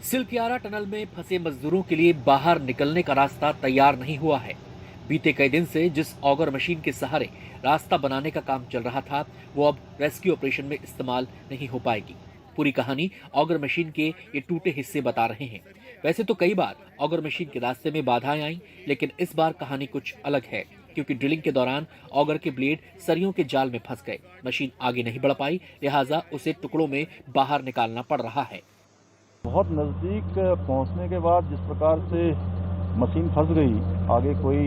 Silkyara tunnel में फंसे मजदूरों के लिए बाहर निकलने का रास्ता तैयार नहीं हुआ है। बीते कई दिन से जिस ऑगर मशीन के सहारे रास्ता बनाने का काम चल रहा था, वो अब रेस्क्यू ऑपरेशन में इस्तेमाल नहीं हो पाएगी। पूरी कहानी ऑगर मशीन के ये टूटे हिस्से बता रहे हैं। वैसे तो कई बार ऑगर मशीन के रास्ते में बाधाएं आई, लेकिन इस बार कहानी कुछ अलग है, क्योंकि ड्रिलिंग के दौरान ऑगर के ब्लेड सरियों के जाल में फंस गए। मशीन आगे नहीं बढ़ पाई, लिहाजा उसे टुकड़ों में बाहर निकालना पड़ रहा है। बहुत नज़दीक पहुंचने के बाद जिस प्रकार से मशीन फंस गई, आगे कोई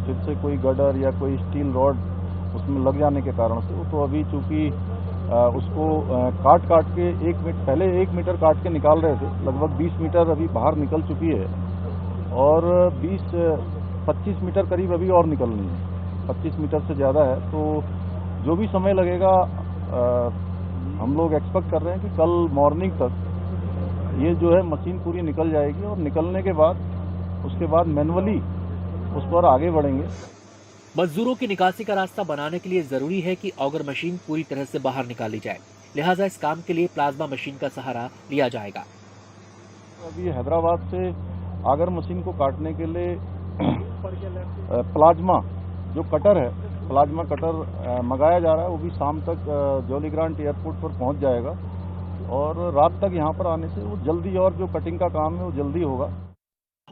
फिर से कोई गडर या कोई स्टील रॉड उसमें लग जाने के कारण से, तो अभी चूंकि उसको काट के 1 मीटर काट के निकाल रहे थे, लगभग 20 मीटर अभी बाहर निकल चुकी है और 20-25 मीटर करीब अभी और निकलनी है। 25 मीटर से ज़्यादा है, तो जो भी समय लगेगा हम लोग एक्सपेक्ट कर रहे हैं कि कल मॉर्निंग तक ये जो है मशीन पूरी निकल जाएगी और निकलने के बाद उसके बाद मैन्युअली उस पर आगे बढ़ेंगे। मजदूरों की निकासी का रास्ता बनाने के लिए जरूरी है कि ऑगर मशीन पूरी तरह से बाहर निकाली जाए, लिहाजा इस काम के लिए प्लाज्मा मशीन का सहारा लिया जाएगा। अभी हैदराबाद से ऑगर मशीन को काटने के लिए प्लाज्मा जो कटर है, प्लाज्मा कटर मंगाया जा रहा है। वो भी शाम तक जॉली ग्रांट एयरपोर्ट पर पहुंच जाएगा और रात तक यहाँ पर आने से वो जल्दी, और जो कटिंग का काम है वो जल्दी होगा।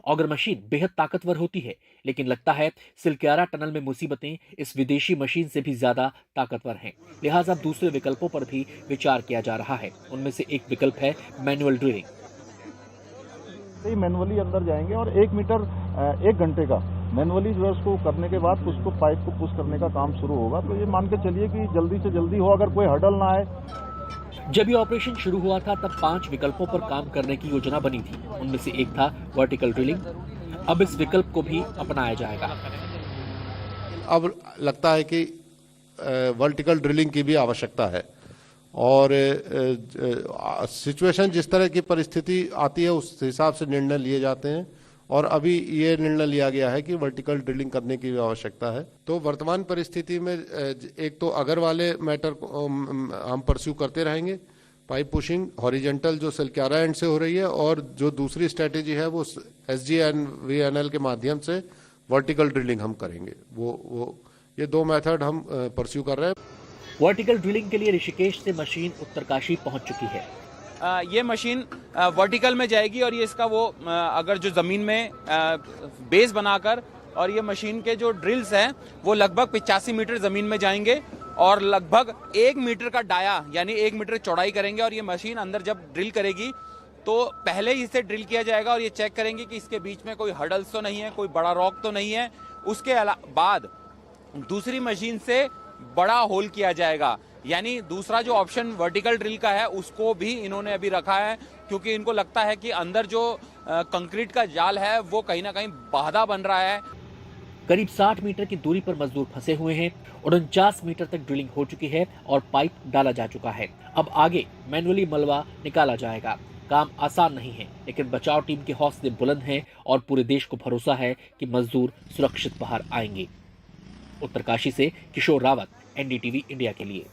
ऑगर मशीन बेहद ताकतवर होती है, लेकिन लगता है सिलक्यारा टनल में मुसीबतें इस विदेशी मशीन से भी ज्यादा ताकतवर हैं। लिहाजा दूसरे विकल्पों पर भी विचार किया जा रहा है। उनमें से एक विकल्प है मैनुअल ड्रिलिंग। मैनुअली अंदर जाएंगे और 1 मीटर 1 घंटे का मैनुअली जो है उसको करने के बाद उसको पाइप को पुश करने का काम शुरू होगा। तो ये मान के चलिए कि जल्दी से जल्दी हो, अगर कोई हर्डल ना आए। जब ये ऑपरेशन शुरू हुआ था तब 5 विकल्पों पर काम करने की योजना बनी थी। उनमें से एक था वर्टिकल ड्रिलिंग। अब इस विकल्प को भी अपनाया जाएगा। अब लगता है कि वर्टिकल ड्रिलिंग की भी आवश्यकता है और सिचुएशन जिस तरह की परिस्थिति आती है उस हिसाब से निर्णय लिए जाते हैं और अभी ये निर्णय लिया गया है कि वर्टिकल ड्रिलिंग करने की भी आवश्यकता है। तो वर्तमान परिस्थिति में एक तो अगर वाले मैटर को हम परस्यू करते रहेंगे, पाइप पुशिंग हॉरिजेंटल जो सिलक्यारा एंड से हो रही है, और जो दूसरी स्ट्रेटेजी है वो SGVNL के माध्यम से वर्टिकल ड्रिलिंग हम करेंगे। वो ये 2 मेथड हम परस्यू कर रहे हैं। वर्टिकल ड्रिलिंग के लिए ऋषिकेश से मशीन उत्तरकाशी पहुंच चुकी है। ये मशीन वर्टिकल में जाएगी और ये इसका वो अगर जो ज़मीन में बेस बनाकर, और ये मशीन के जो ड्रिल्स हैं वो लगभग 85 मीटर ज़मीन में जाएंगे और लगभग 1 मीटर का डाया यानी 1 मीटर चौड़ाई करेंगे। और ये मशीन अंदर जब ड्रिल करेगी तो पहले ही इसे ड्रिल किया जाएगा और ये चेक करेंगे कि इसके बीच में कोई हर्डल्स तो नहीं है, कोई बड़ा रॉक तो नहीं है। उसके बाद दूसरी मशीन से बड़ा होल किया जाएगा, यानी दूसरा जो ऑप्शन वर्टिकल ड्रिल का है उसको भी इन्होंने अभी रखा है, क्योंकि इनको लगता है कि अंदर जो कंक्रीट का जाल है वो कहीं ना कहीं बाधा बन रहा है। करीब 60 मीटर की दूरी पर मजदूर फंसे हुए हैं। 49 मीटर तक ड्रिलिंग हो चुकी है और पाइप डाला जा चुका है। अब आगे मैनुअली मलबा निकाला जाएगा। काम आसान नहीं है, लेकिन बचाव टीम के हौसले बुलंद हैं और पूरे देश को भरोसा है कि मजदूर सुरक्षित बाहर आएंगे। उत्तरकाशी से किशोर रावत, NDTV इंडिया के लिए।